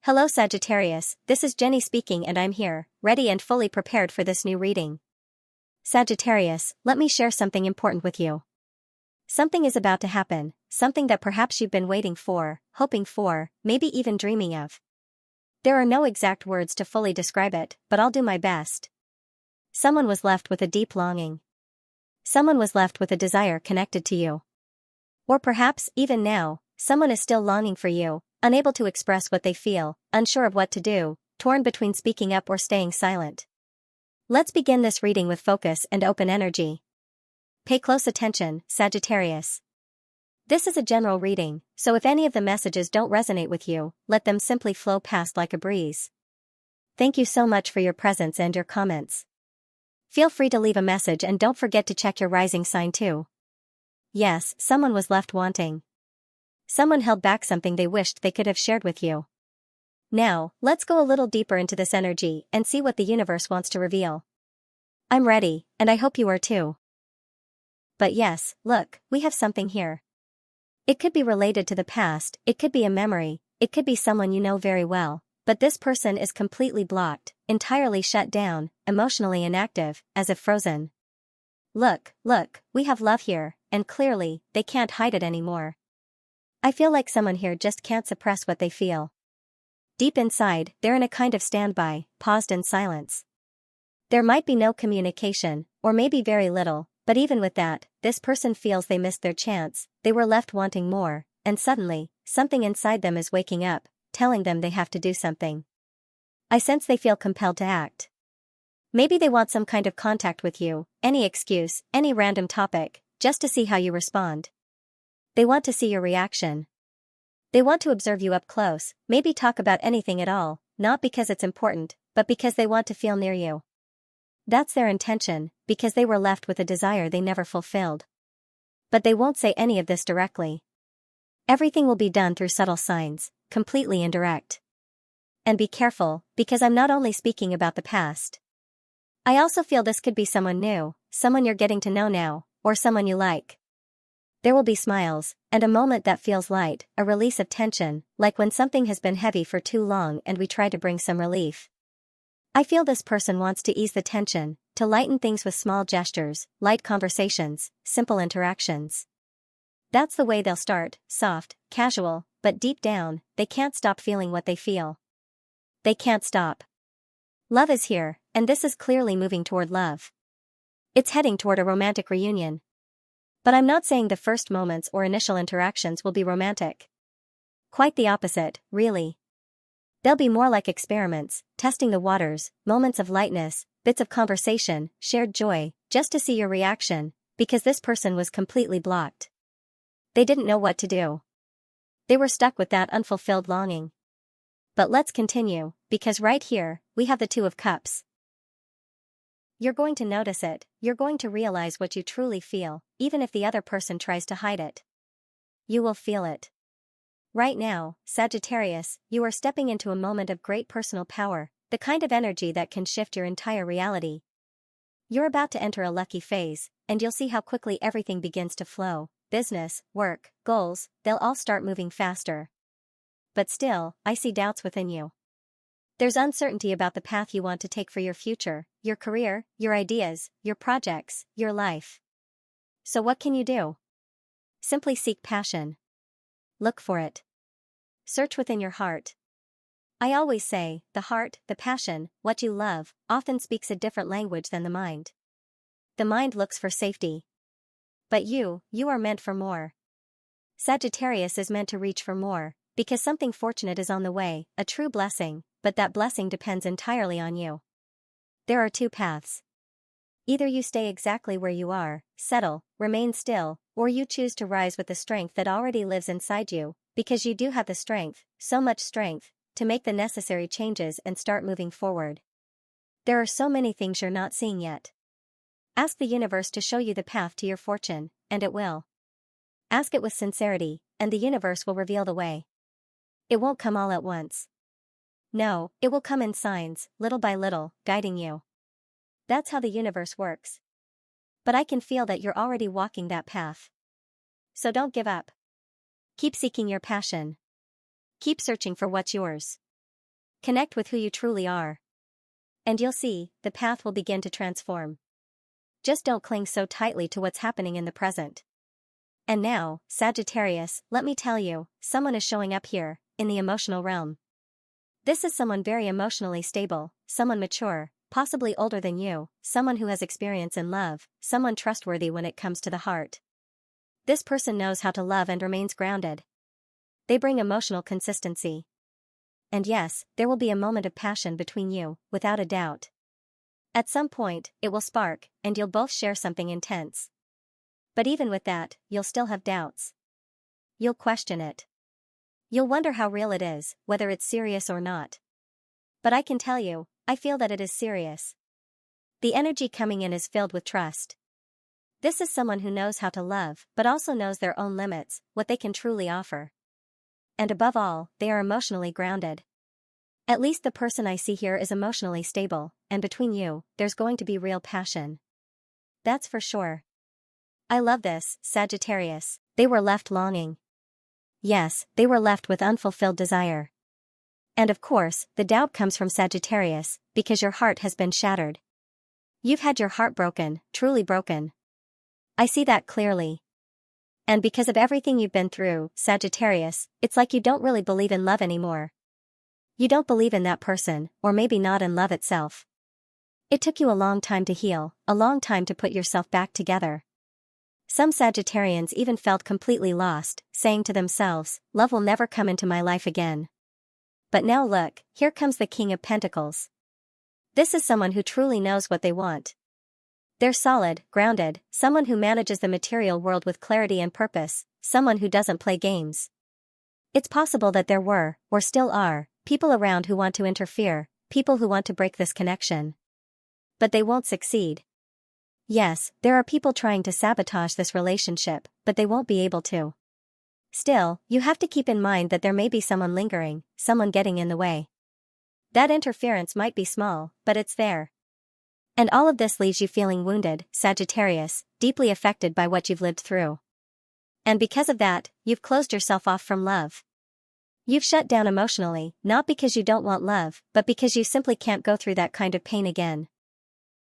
Hello Sagittarius, this is Jenny speaking and I'm here, ready and fully prepared for this new reading. Sagittarius, let me share something important with you. Something is about to happen, something that perhaps you've been waiting for, hoping for, maybe even dreaming of. There are no exact words to fully describe it, but I'll do my best. Someone was left with a deep longing. Someone was left with a desire connected to you. Or perhaps, even now, someone is still longing for you, unable to express what they feel, unsure of what to do, torn between speaking up or staying silent. Let's begin this reading with focus and open energy. Pay close attention, Sagittarius. This is a general reading, so if any of the messages don't resonate with you, let them simply flow past like a breeze. Thank you so much for your presence and your comments. Feel free to leave a message and don't forget to check your rising sign too. Yes, someone was left wanting. Someone held back something they wished they could have shared with you. Now, let's go a little deeper into this energy and see what the universe wants to reveal. I'm ready, and I hope you are too. But yes, look, we have something here. It could be related to the past, it could be a memory, it could be someone you know very well, but this person is completely blocked, entirely shut down, emotionally inactive, as if frozen. Look, we have love here, and clearly, they can't hide it anymore. I feel like someone here just can't suppress what they feel. Deep inside, they're in a kind of standby, paused in silence. There might be no communication, or maybe very little, but even with that, this person feels they missed their chance, they were left wanting more, and suddenly, something inside them is waking up, telling them they have to do something. I sense they feel compelled to act. Maybe they want some kind of contact with you, any excuse, any random topic, just to see how you respond. They want to see your reaction. They want to observe you up close, maybe talk about anything at all, not because it's important, but because they want to feel near you. That's their intention, because they were left with a desire they never fulfilled. But they won't say any of this directly. Everything will be done through subtle signs, completely indirect. And be careful, because I'm not only speaking about the past. I also feel this could be someone new, someone you're getting to know now, or someone you like. There will be smiles, and a moment that feels light, a release of tension, like when something has been heavy for too long and we try to bring some relief. I feel this person wants to ease the tension, to lighten things with small gestures, light conversations, simple interactions. That's the way they'll start, soft, casual, but deep down, they can't stop feeling what they feel. They can't stop. Love is here, and this is clearly moving toward love. It's heading toward a romantic reunion. But I'm not saying the first moments or initial interactions will be romantic. Quite the opposite, really. They'll be more like experiments, testing the waters, moments of lightness, bits of conversation, shared joy, just to see your reaction, because this person was completely blocked. They didn't know what to do. They were stuck with that unfulfilled longing. But let's continue, because right here, we have the Two of Cups. You're going to notice it, you're going to realize what you truly feel, even if the other person tries to hide it. You will feel it. Right now, Sagittarius, you are stepping into a moment of great personal power, the kind of energy that can shift your entire reality. You're about to enter a lucky phase, and you'll see how quickly everything begins to flow. Business, work, goals, they'll all start moving faster. But still, I see doubts within you. There's uncertainty about the path you want to take for your future, your career, your ideas, your projects, your life. So what can you do? Simply seek passion. Look for it. Search within your heart. I always say, the heart, the passion, what you love, often speaks a different language than the mind. The mind looks for safety. But you are meant for more. Sagittarius is meant to reach for more, because something fortunate is on the way, a true blessing, but that blessing depends entirely on you. There are two paths. Either you stay exactly where you are, settle, remain still, or you choose to rise with the strength that already lives inside you, because you do have the strength, so much strength, to make the necessary changes and start moving forward. There are so many things you're not seeing yet. Ask the universe to show you the path to your fortune, and it will. Ask it with sincerity, and the universe will reveal the way. It won't come all at once. No, it will come in signs, little by little, guiding you. That's how the universe works. But I can feel that you're already walking that path. So don't give up. Keep seeking your passion. Keep searching for what's yours. Connect with who you truly are. And you'll see, the path will begin to transform. Just don't cling so tightly to what's happening in the present. And now, Sagittarius, let me tell you, someone is showing up here, in the emotional realm. This is someone very emotionally stable, someone mature, possibly older than you, someone who has experience in love, someone trustworthy when it comes to the heart. This person knows how to love and remains grounded. They bring emotional consistency. And yes, there will be a moment of passion between you, without a doubt. At some point, it will spark, and you'll both share something intense. But even with that, you'll still have doubts. You'll question it. You'll wonder how real it is, whether it's serious or not. But I can tell you, I feel that it is serious. The energy coming in is filled with trust. This is someone who knows how to love, but also knows their own limits, what they can truly offer. And above all, they are emotionally grounded. At least the person I see here is emotionally stable, and between you, there's going to be real passion. That's for sure. I love this, Sagittarius. They were left longing. Yes, they were left with unfulfilled desire. And of course, the doubt comes from Sagittarius, because your heart has been shattered. You've had your heart broken, truly broken. I see that clearly. And because of everything you've been through, Sagittarius, it's like you don't really believe in love anymore. You don't believe in that person, or maybe not in love itself. It took you a long time to heal, a long time to put yourself back together. Some Sagittarians even felt completely lost, saying to themselves, love will never come into my life again. But now look, here comes the King of Pentacles. This is someone who truly knows what they want. They're solid, grounded, someone who manages the material world with clarity and purpose, someone who doesn't play games. It's possible that there were, or still are, people around who want to interfere, people who want to break this connection. But they won't succeed. Yes, there are people trying to sabotage this relationship, but they won't be able to. Still, you have to keep in mind that there may be someone lingering, someone getting in the way. That interference might be small, but it's there. And all of this leaves you feeling wounded, Sagittarius, deeply affected by what you've lived through. And because of that, you've closed yourself off from love. You've shut down emotionally, not because you don't want love, but because you simply can't go through that kind of pain again.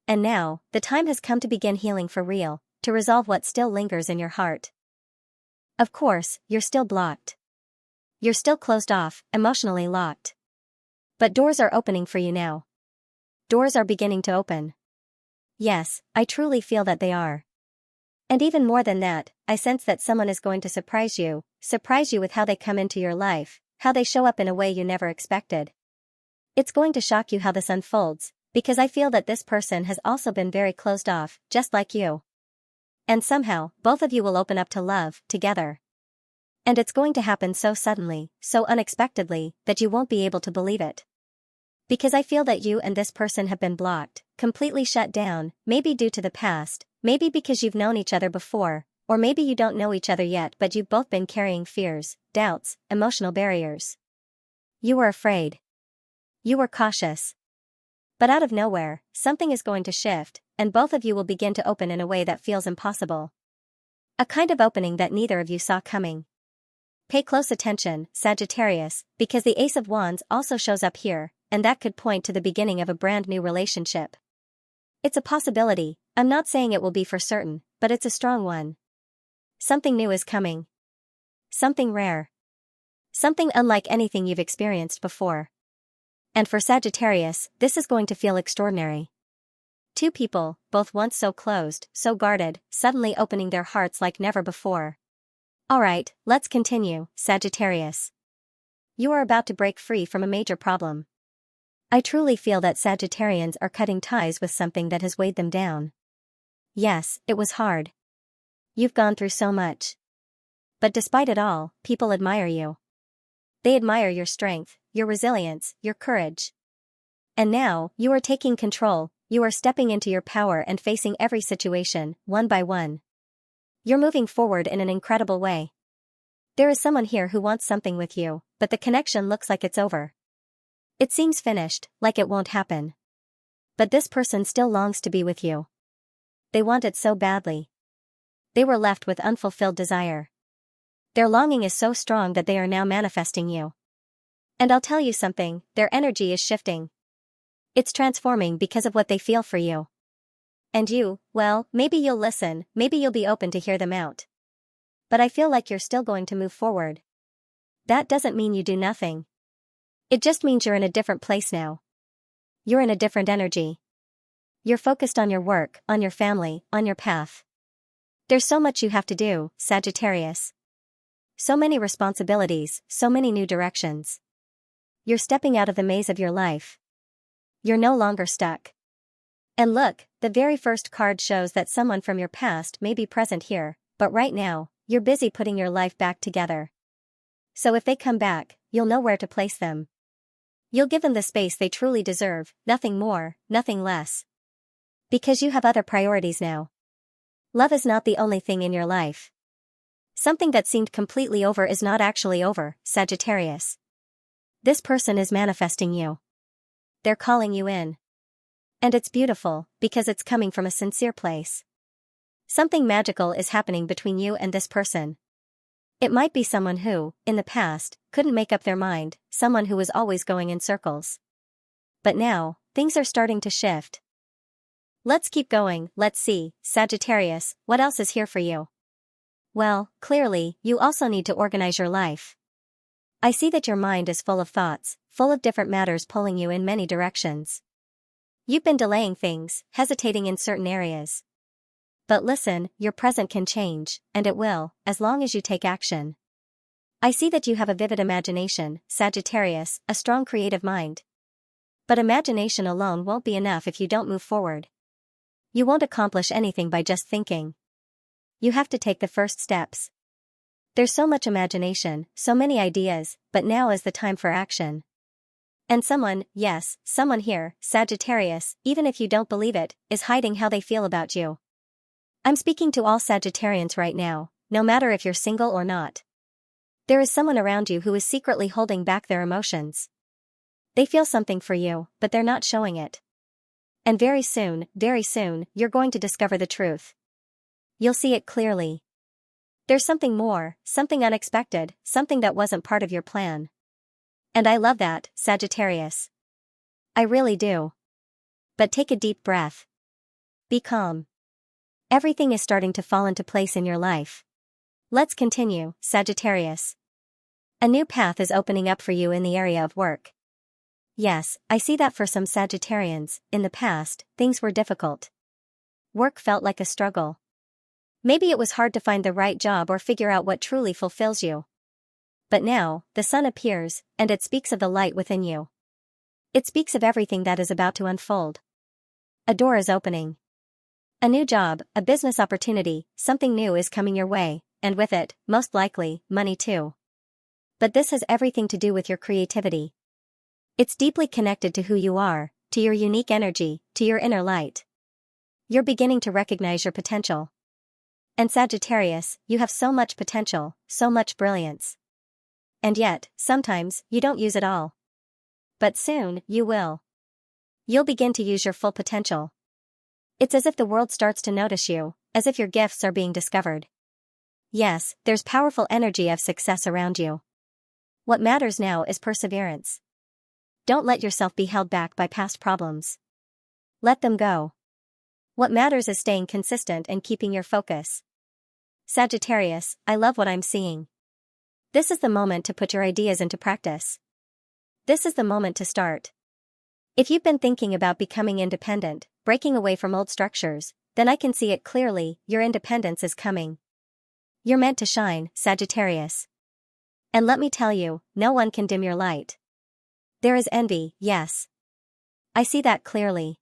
And now, the time has come to begin healing for real, to resolve what still lingers in your heart. Of course, you're still blocked. You're still closed off, emotionally locked. But doors are opening for you now. Doors are beginning to open. Yes, I truly feel that they are. And even more than that, I sense that someone is going to surprise you with how they come into your life, how they show up in a way you never expected. It's going to shock you how this unfolds, because I feel that this person has also been very closed off, just like you. And somehow, both of you will open up to love, together. And it's going to happen so suddenly, so unexpectedly, that you won't be able to believe it. Because I feel that you and this person have been blocked, completely shut down, maybe due to the past, maybe because you've known each other before, or maybe you don't know each other yet but you've both been carrying fears, doubts, emotional barriers. You were afraid. You were cautious. But out of nowhere, something is going to shift, and both of you will begin to open in a way that feels impossible. A kind of opening that neither of you saw coming. Pay close attention, Sagittarius, because the Ace of Wands also shows up here, and that could point to the beginning of a brand new relationship. It's a possibility, I'm not saying it will be for certain, but it's a strong one. Something new is coming. Something rare. Something unlike anything you've experienced before. And for Sagittarius, this is going to feel extraordinary. Two people, both once so closed, so guarded, suddenly opening their hearts like never before. Alright, let's continue, Sagittarius. You are about to break free from a major problem. I truly feel that Sagittarians are cutting ties with something that has weighed them down. Yes, it was hard. You've gone through so much. But despite it all, people admire you. They admire your strength, your resilience, your courage. And now, you are taking control, you are stepping into your power and facing every situation, one by one. You're moving forward in an incredible way. There is someone here who wants something with you, but the connection looks like it's over. It seems finished, like it won't happen. But this person still longs to be with you. They want it so badly. They were left with unfulfilled desire. Their longing is so strong that they are now manifesting you. And I'll tell you something, their energy is shifting. It's transforming because of what they feel for you. And you, well, maybe you'll listen, maybe you'll be open to hear them out. But I feel like you're still going to move forward. That doesn't mean you do nothing. It just means you're in a different place now. You're in a different energy. You're focused on your work, on your family, on your path. There's so much you have to do, Sagittarius. So many responsibilities, so many new directions. You're stepping out of the maze of your life. You're no longer stuck. And look, the very first card shows that someone from your past may be present here, but right now, you're busy putting your life back together. So if they come back, you'll know where to place them. You'll give them the space they truly deserve, nothing more, nothing less. Because you have other priorities now. Love is not the only thing in your life. Something that seemed completely over is not actually over, Sagittarius. This person is manifesting you. They're calling you in. And it's beautiful, because it's coming from a sincere place. Something magical is happening between you and this person. It might be someone who, in the past, couldn't make up their mind, someone who was always going in circles. But now, things are starting to shift. Let's keep going, let's see, Sagittarius, what else is here for you? Well, clearly, you also need to organize your life. I see that your mind is full of thoughts, full of different matters pulling you in many directions. You've been delaying things, hesitating in certain areas. But listen, your present can change, and it will, as long as you take action. I see that you have a vivid imagination, Sagittarius, a strong creative mind. But imagination alone won't be enough if you don't move forward. You won't accomplish anything by just thinking. You have to take the first steps. There's so much imagination, so many ideas, but now is the time for action. And someone, yes, someone here, Sagittarius, even if you don't believe it, is hiding how they feel about you. I'm speaking to all Sagittarians right now, no matter if you're single or not. There is someone around you who is secretly holding back their emotions. They feel something for you, but they're not showing it. And very soon, you're going to discover the truth. You'll see it clearly. There's something more, something unexpected, something that wasn't part of your plan. And I love that, Sagittarius. I really do. But take a deep breath. Be calm. Everything is starting to fall into place in your life. Let's continue, Sagittarius. A new path is opening up for you in the area of work. Yes, I see that for some Sagittarians, in the past, things were difficult. Work felt like a struggle. Maybe it was hard to find the right job or figure out what truly fulfills you. But now, the sun appears, and it speaks of the light within you. It speaks of everything that is about to unfold. A door is opening. A new job, a business opportunity, something new is coming your way, and with it, most likely, money too. But this has everything to do with your creativity. It's deeply connected to who you are, to your unique energy, to your inner light. You're beginning to recognize your potential. And Sagittarius, you have so much potential, so much brilliance. And yet, sometimes, you don't use it all. But soon, you will. You'll begin to use your full potential. It's as if the world starts to notice you, as if your gifts are being discovered. Yes, there's powerful energy of success around you. What matters now is perseverance. Don't let yourself be held back by past problems. Let them go. What matters is staying consistent and keeping your focus. Sagittarius, I love what I'm seeing. This is the moment to put your ideas into practice. This is the moment to start. If you've been thinking about becoming independent, breaking away from old structures, then I can see it clearly, your independence is coming. You're meant to shine, Sagittarius. And let me tell you, no one can dim your light. There is envy, yes. I see that clearly.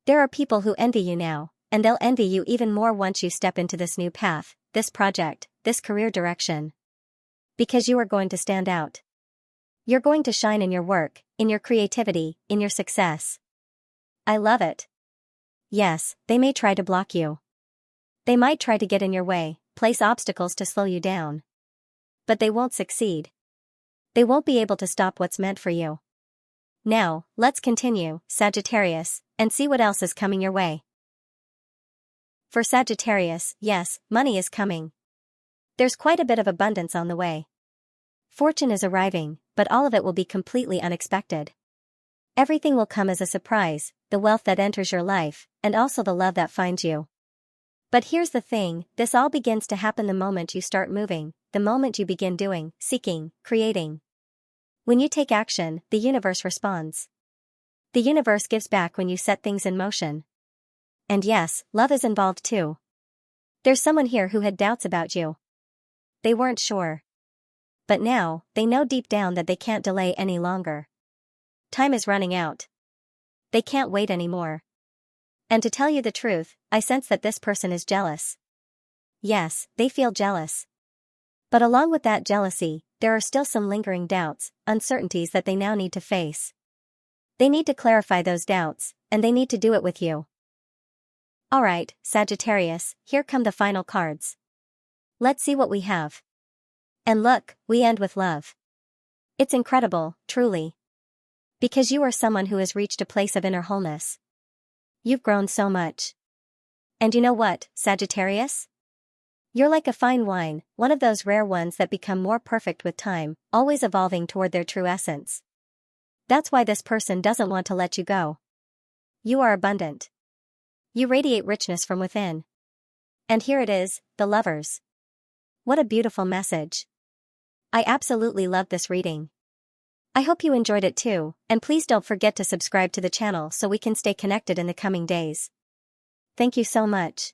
There are people who envy you now, and they'll envy you even more once you step into this new path, this project, this career direction. Because you are going to stand out. You're going to shine in your work, in your creativity, in your success. I love it. Yes, they may try to block you. They might try to get in your way, place obstacles to slow you down. But they won't succeed. They won't be able to stop what's meant for you. Now, let's continue, Sagittarius, and see what else is coming your way. For Sagittarius, yes, money is coming. There's quite a bit of abundance on the way. Fortune is arriving, but all of it will be completely unexpected. Everything will come as a surprise, the wealth that enters your life, and also the love that finds you. But here's the thing, this all begins to happen the moment you start moving, the moment you begin doing, seeking, creating. When you take action, the universe responds. The universe gives back when you set things in motion. And yes, love is involved too. There's someone here who had doubts about you. They weren't sure. But now, they know deep down that they can't delay any longer. Time is running out. They can't wait anymore. And to tell you the truth, I sense that this person is jealous. Yes, they feel jealous. But along with that jealousy, there are still some lingering doubts, uncertainties that they now need to face. They need to clarify those doubts, and they need to do it with you. Alright, Sagittarius, here come the final cards. Let's see what we have. And look, we end with love. It's incredible, truly. Because you are someone who has reached a place of inner wholeness. You've grown so much. And you know what, Sagittarius? You're like a fine wine, one of those rare ones that become more perfect with time, always evolving toward their true essence. That's why this person doesn't want to let you go. You are abundant. You radiate richness from within. And here it is, the lovers. What a beautiful message. I absolutely love this reading. I hope you enjoyed it too, and please don't forget to subscribe to the channel so we can stay connected in the coming days. Thank you so much.